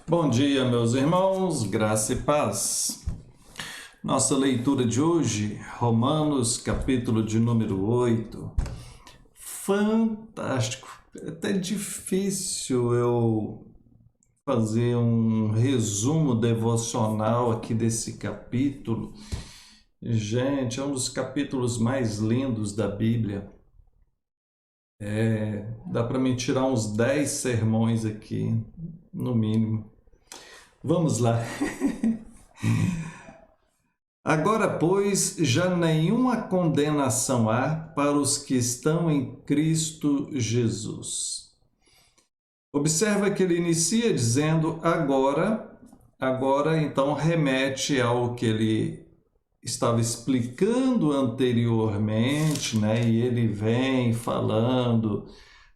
Bom dia, meus irmãos, graça e paz. Nossa leitura de hoje, Romanos, capítulo de número 8. Fantástico. É até difícil eu fazer um resumo devocional aqui desse capítulo. Gente, é um dos capítulos mais lindos da Bíblia. Dá para me tirar uns 10 sermões aqui, no mínimo. Vamos lá. Agora, pois, já nenhuma condenação há para os que estão em Cristo Jesus. Observa que ele inicia dizendo agora então remete ao que ele estava explicando anteriormente, né? E ele vem falando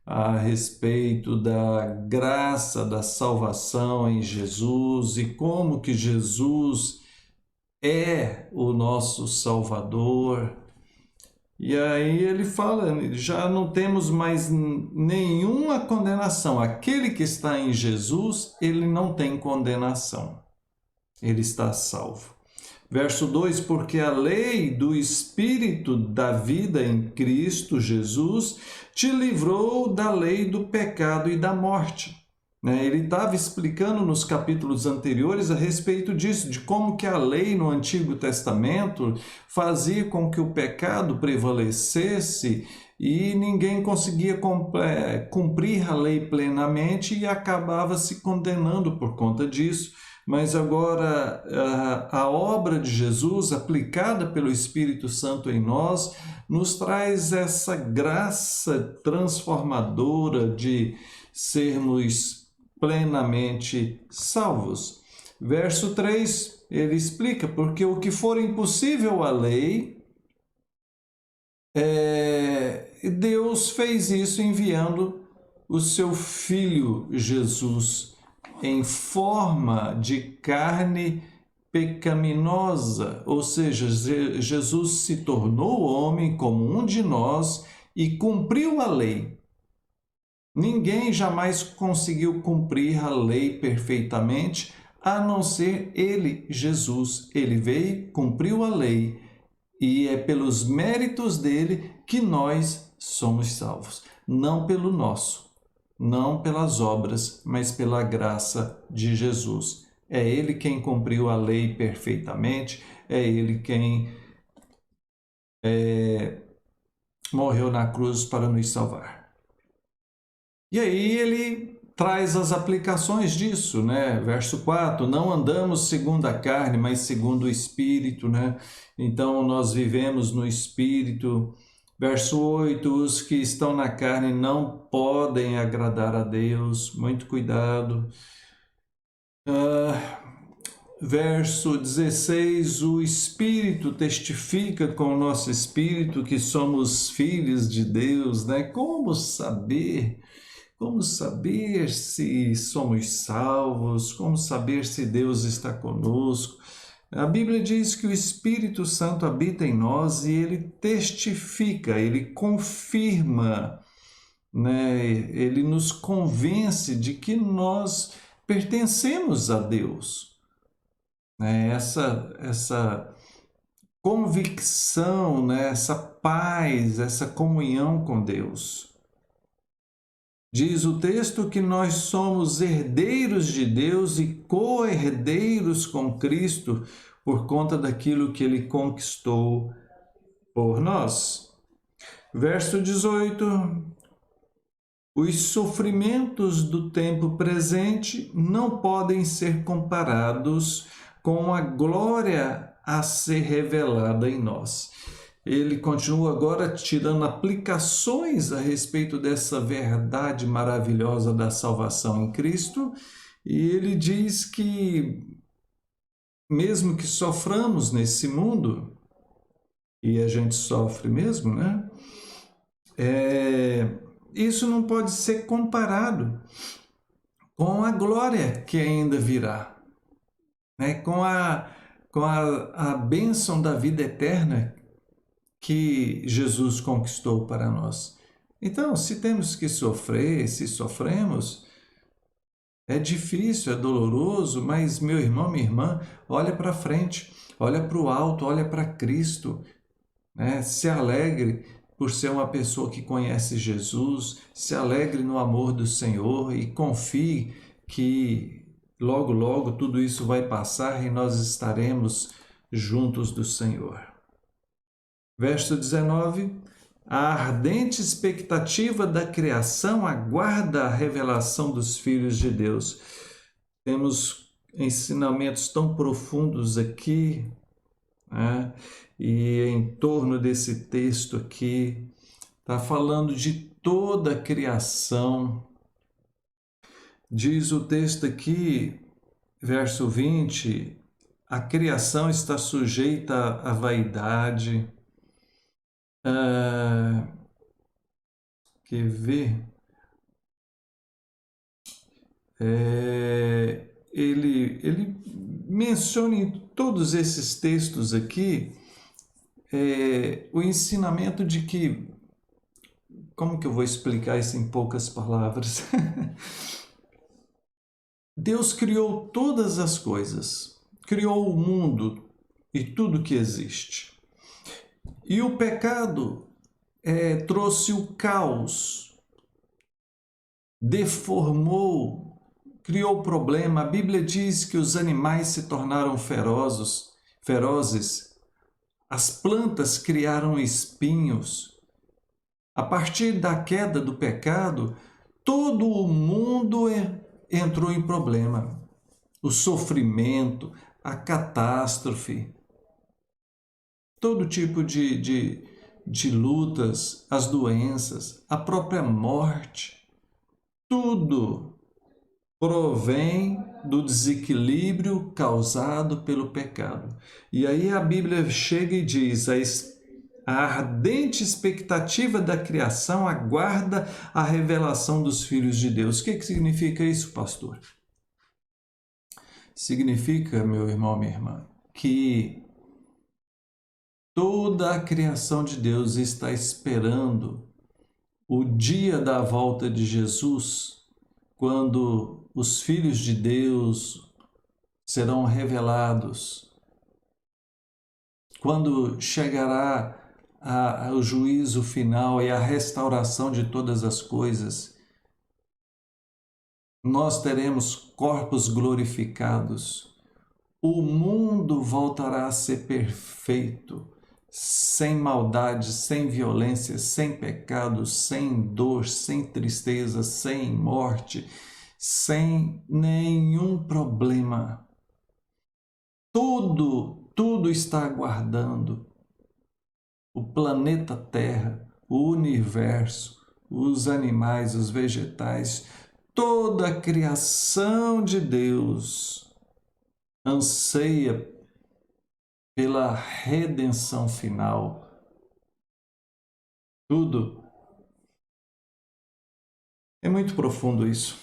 a respeito da graça da salvação em Jesus e como que Jesus é o nosso Salvador. E aí ele fala, já não temos mais nenhuma condenação. Aquele que está em Jesus, ele não tem condenação. Ele está salvo. Verso 2, porque a lei do Espírito da vida em Cristo Jesus te livrou da lei do pecado e da morte. Ele estava explicando nos capítulos anteriores a respeito disso, de como que a lei no Antigo Testamento fazia com que o pecado prevalecesse e ninguém conseguia cumprir a lei plenamente e acabava se condenando por conta disso. Mas agora a obra de Jesus, aplicada pelo Espírito Santo em nós, nos traz essa graça transformadora de sermos plenamente salvos. Verso 3, ele explica, porque o que for impossível à lei, Deus fez isso enviando o seu Filho Jesus em forma de carne pecaminosa, ou seja, Jesus se tornou homem como um de nós e cumpriu a lei. Ninguém jamais conseguiu cumprir a lei perfeitamente, a não ser ele, Jesus. Ele veio, cumpriu a lei, e é pelos méritos dele que nós somos salvos, não pelo nosso, não pelas obras, mas pela graça de Jesus. É ele quem cumpriu a lei perfeitamente, é ele quem morreu na cruz para nos salvar. E aí ele traz as aplicações disso, né? Verso 4, não andamos segundo a carne, mas segundo o Espírito, né? Então nós vivemos no Espírito. Verso 8, os que estão na carne não podem agradar a Deus, muito cuidado. Verso 16, o Espírito testifica com o nosso Espírito que somos filhos de Deus, né? Como saber? Como saber se somos salvos? Como saber se Deus está conosco? A Bíblia diz que o Espírito Santo habita em nós e ele testifica, ele confirma, né? Ele nos convence de que nós pertencemos a Deus. Essa convicção, né? Essa paz, essa comunhão com Deus. Diz o texto que nós somos herdeiros de Deus e co-herdeiros com Cristo por conta daquilo que ele conquistou por nós. Verso 18. Os sofrimentos do tempo presente não podem ser comparados com a glória a ser revelada em nós. Ele continua agora tirando aplicações a respeito dessa verdade maravilhosa da salvação em Cristo, e ele diz que, mesmo que soframos nesse mundo, e a gente sofre mesmo, né? Isso não pode ser comparado com a glória que ainda virá, né? Com a bênção da vida eterna que Jesus conquistou para nós. Então, se temos que sofrer, se sofremos, É difícil, é doloroso, mas meu irmão, minha irmã, olha para frente, olha para o alto, olha para Cristo, né? Se alegre por ser uma pessoa que conhece Jesus, se alegre no amor do Senhor e confie que logo, logo tudo isso vai passar e nós estaremos juntos do Senhor. Verso 19. A ardente expectativa da criação aguarda a revelação dos filhos de Deus. Temos ensinamentos tão profundos aqui, né? E em torno desse texto aqui, está falando de toda a criação. Diz o texto aqui, verso 20, a criação está sujeita à vaidade. Quer ver? Ele menciona em todos esses textos aqui o ensinamento de que, como que eu vou explicar isso em poucas palavras? Deus criou todas as coisas, criou o mundo e tudo que existe. E o pecado trouxe o caos, deformou, criou problema. A Bíblia diz que os animais se tornaram ferozes, as plantas criaram espinhos. A partir da queda do pecado, todo o mundo entrou em problema. O sofrimento, a catástrofe, todo tipo de lutas, as doenças, a própria morte, tudo provém do desequilíbrio causado pelo pecado. E aí a Bíblia chega e diz: a ardente expectativa da criação aguarda a revelação dos filhos de Deus. O que significa isso, pastor? Significa, meu irmão, minha irmã, que toda a criação de Deus está esperando o dia da volta de Jesus, quando os filhos de Deus serão revelados, quando chegará o juízo final e a restauração de todas as coisas. Nós teremos corpos glorificados. O mundo voltará a ser perfeito, sem maldade, sem violência, sem pecado, sem dor, sem tristeza, sem morte, sem nenhum problema. Tudo está aguardando. O planeta Terra, o universo, os animais, os vegetais, toda a criação de Deus anseia pela redenção final. Tudo. É muito profundo isso.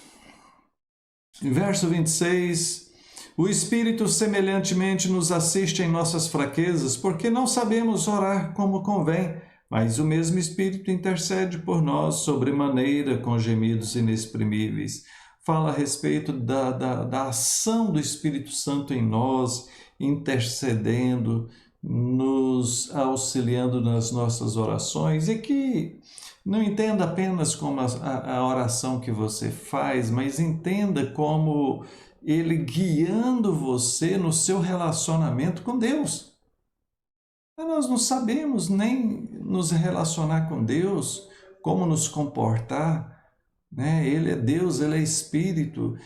Em verso 26, o Espírito semelhantemente nos assiste em nossas fraquezas, porque não sabemos orar como convém, mas o mesmo Espírito intercede por nós sobremaneira com gemidos inexprimíveis. Fala a respeito da ação do Espírito Santo em nós, intercedendo, nos auxiliando nas nossas orações, e que não entenda apenas como a oração que você faz, mas entenda como Ele guiando você no seu relacionamento com Deus. Nós não sabemos nem nos relacionar com Deus, como nos comportar, né? Ele é Deus, Ele é Espírito,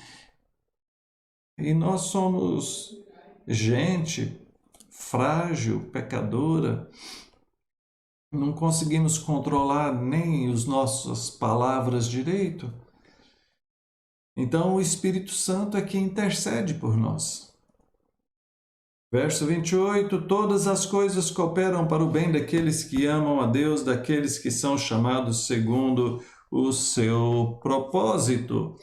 e nós somos gente frágil, pecadora, não conseguimos controlar nem as nossas palavras direito. Então o Espírito Santo é que intercede por nós. Verso 28, todas as coisas cooperam para o bem daqueles que amam a Deus, daqueles que são chamados segundo o seu propósito.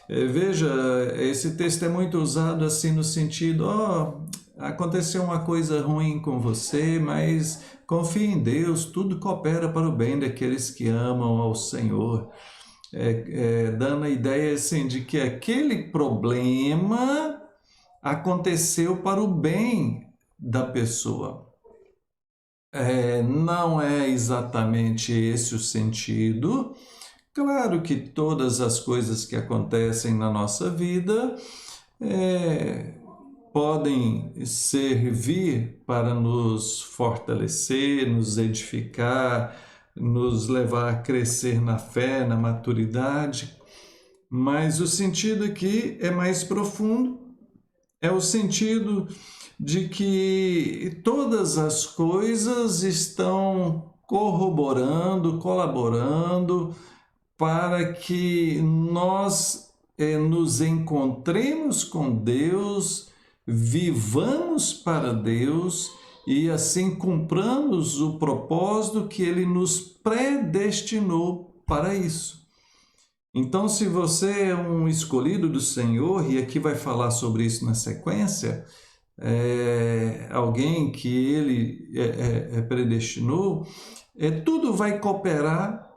Veja, esse texto é muito usado assim no sentido, aconteceu uma coisa ruim com você, mas confie em Deus, tudo coopera para o bem daqueles que amam ao Senhor. dando a ideia assim, de que aquele problema aconteceu para o bem da pessoa. Não é exatamente esse o sentido. Claro que todas as coisas que acontecem na nossa vida podem servir para nos fortalecer, nos edificar, nos levar a crescer na fé, na maturidade, mas o sentido aqui é mais profundo, é o sentido de que todas as coisas estão corroborando, colaborando para que nós nos encontremos com Deus, vivamos para Deus e assim cumpramos o propósito que Ele nos predestinou para isso. Então, se você é um escolhido do Senhor, e aqui vai falar sobre isso na sequência, alguém que Ele predestinou, tudo vai cooperar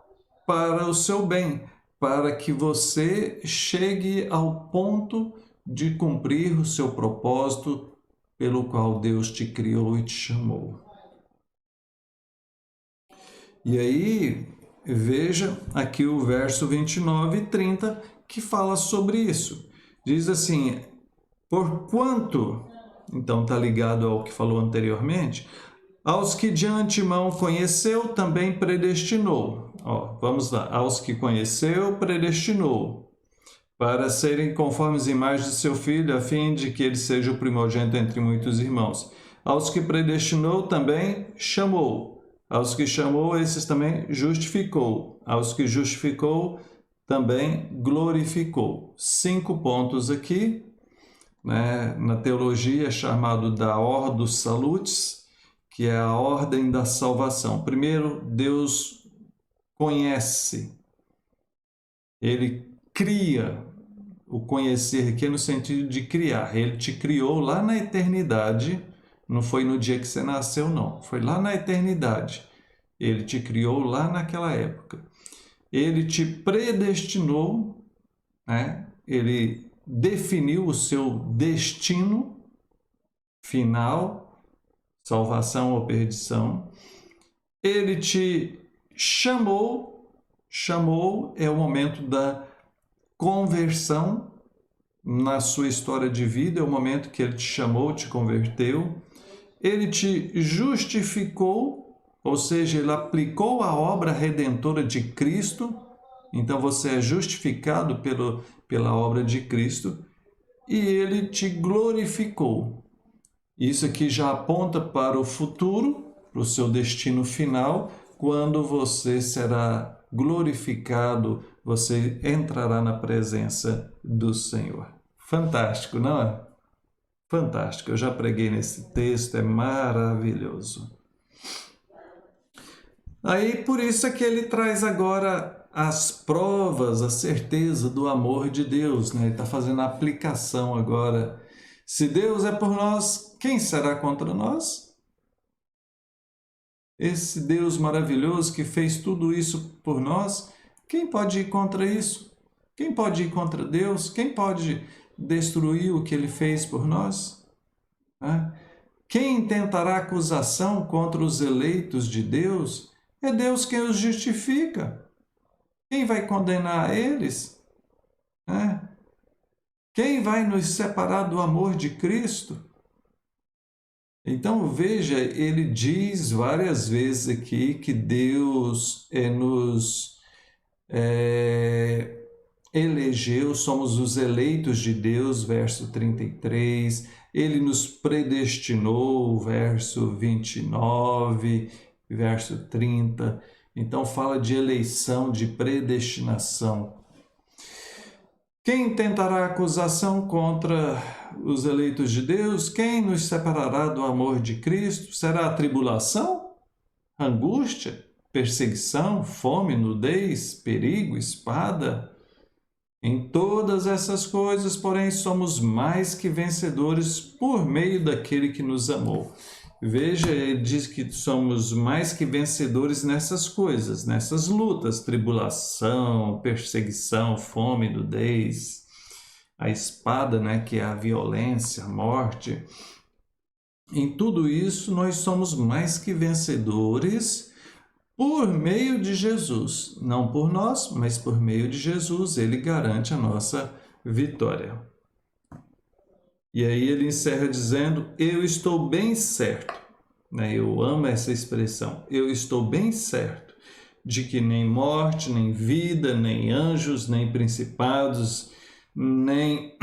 para o seu bem, para que você chegue ao ponto de cumprir o seu propósito pelo qual Deus te criou e te chamou. E aí, veja aqui o verso 29 e 30 que fala sobre isso. Diz assim, porquanto, então está ligado ao que falou anteriormente, aos que de antemão conheceu, também predestinou. Vamos lá. Aos que conheceu, predestinou, para serem conformes as imagens de seu Filho, a fim de que ele seja o primogênito entre muitos irmãos. Aos que predestinou, também chamou. Aos que chamou, esses também justificou. Aos que justificou, também glorificou. 5 pontos aqui, né? Na teologia é chamado da Ordo Salutis, que é a ordem da salvação. Primeiro, Deus conhece, Ele cria. O conhecer aqui é no sentido de criar. Ele te criou lá na eternidade, não foi no dia que você nasceu, não. Foi lá na eternidade. Ele te criou lá naquela época. Ele te predestinou, né? Ele definiu o seu destino final, salvação ou perdição. Ele te chamou é o momento da conversão na sua história de vida, é o momento que ele te chamou, te converteu. Ele te justificou, ou seja, ele aplicou a obra redentora de Cristo, então você é justificado pela obra de Cristo, e ele te glorificou. Isso aqui já aponta para o futuro, para o seu destino final, quando você será glorificado, você entrará na presença do Senhor. Fantástico, não é? Fantástico. Eu já preguei nesse texto, é maravilhoso. Aí, por isso é que ele traz agora as provas, a certeza do amor de Deus, né? Ele está fazendo a aplicação agora. Se Deus é por nós, quem será contra nós? Esse Deus maravilhoso que fez tudo isso por nós, quem pode ir contra isso? Quem pode ir contra Deus? Quem pode destruir o que Ele fez por nós? Quem tentará acusação contra os eleitos de Deus? É Deus quem os justifica. Quem vai condenar eles? Quem vai nos separar do amor de Cristo? Então, veja, ele diz várias vezes aqui que Deus nos elegeu, somos os eleitos de Deus, verso 33, ele nos predestinou, verso 29, verso 30, então fala de eleição, de predestinação. Quem tentará acusação contra os eleitos de Deus? Quem nos separará do amor de Cristo? Será a tribulação? Angústia? Perseguição? Fome? Nudez? Perigo? Espada? Em todas essas coisas, porém, somos mais que vencedores por meio daquele que nos amou. Veja, ele diz que somos mais que vencedores nessas coisas, nessas lutas, tribulação, perseguição, fome, nudez, a espada, né, que é a violência, a morte. Em tudo isso, nós somos mais que vencedores por meio de Jesus. Não por nós, mas por meio de Jesus. Ele garante a nossa vitória. E aí ele encerra dizendo, eu estou bem certo, né? Eu amo essa expressão, eu estou bem certo de que nem morte, nem vida, nem anjos, nem principados, nem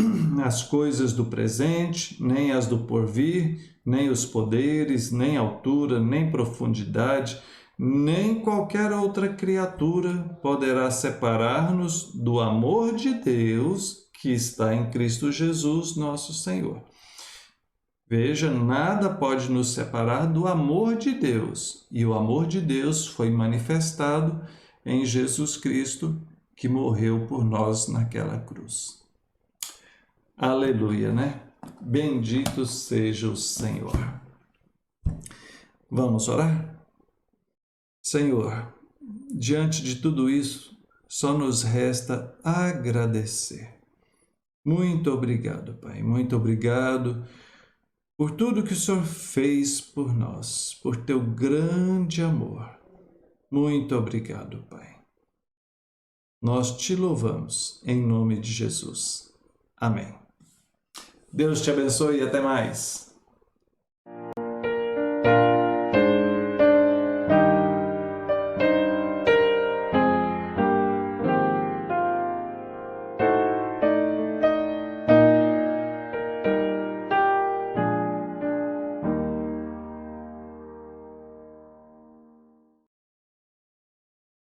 as coisas do presente, nem as do porvir, nem os poderes, nem altura, nem profundidade, nem qualquer outra criatura poderá separar-nos do amor de Deus que está em Cristo Jesus, nosso Senhor. Veja, nada pode nos separar do amor de Deus. E o amor de Deus foi manifestado em Jesus Cristo, que morreu por nós naquela cruz. Aleluia, né? Bendito seja o Senhor. Vamos orar? Senhor, diante de tudo isso, só nos resta agradecer. Muito obrigado, Pai. Muito obrigado por tudo que o Senhor fez por nós, por teu grande amor. Muito obrigado, Pai. Nós te louvamos em nome de Jesus. Amém. Deus te abençoe e até mais.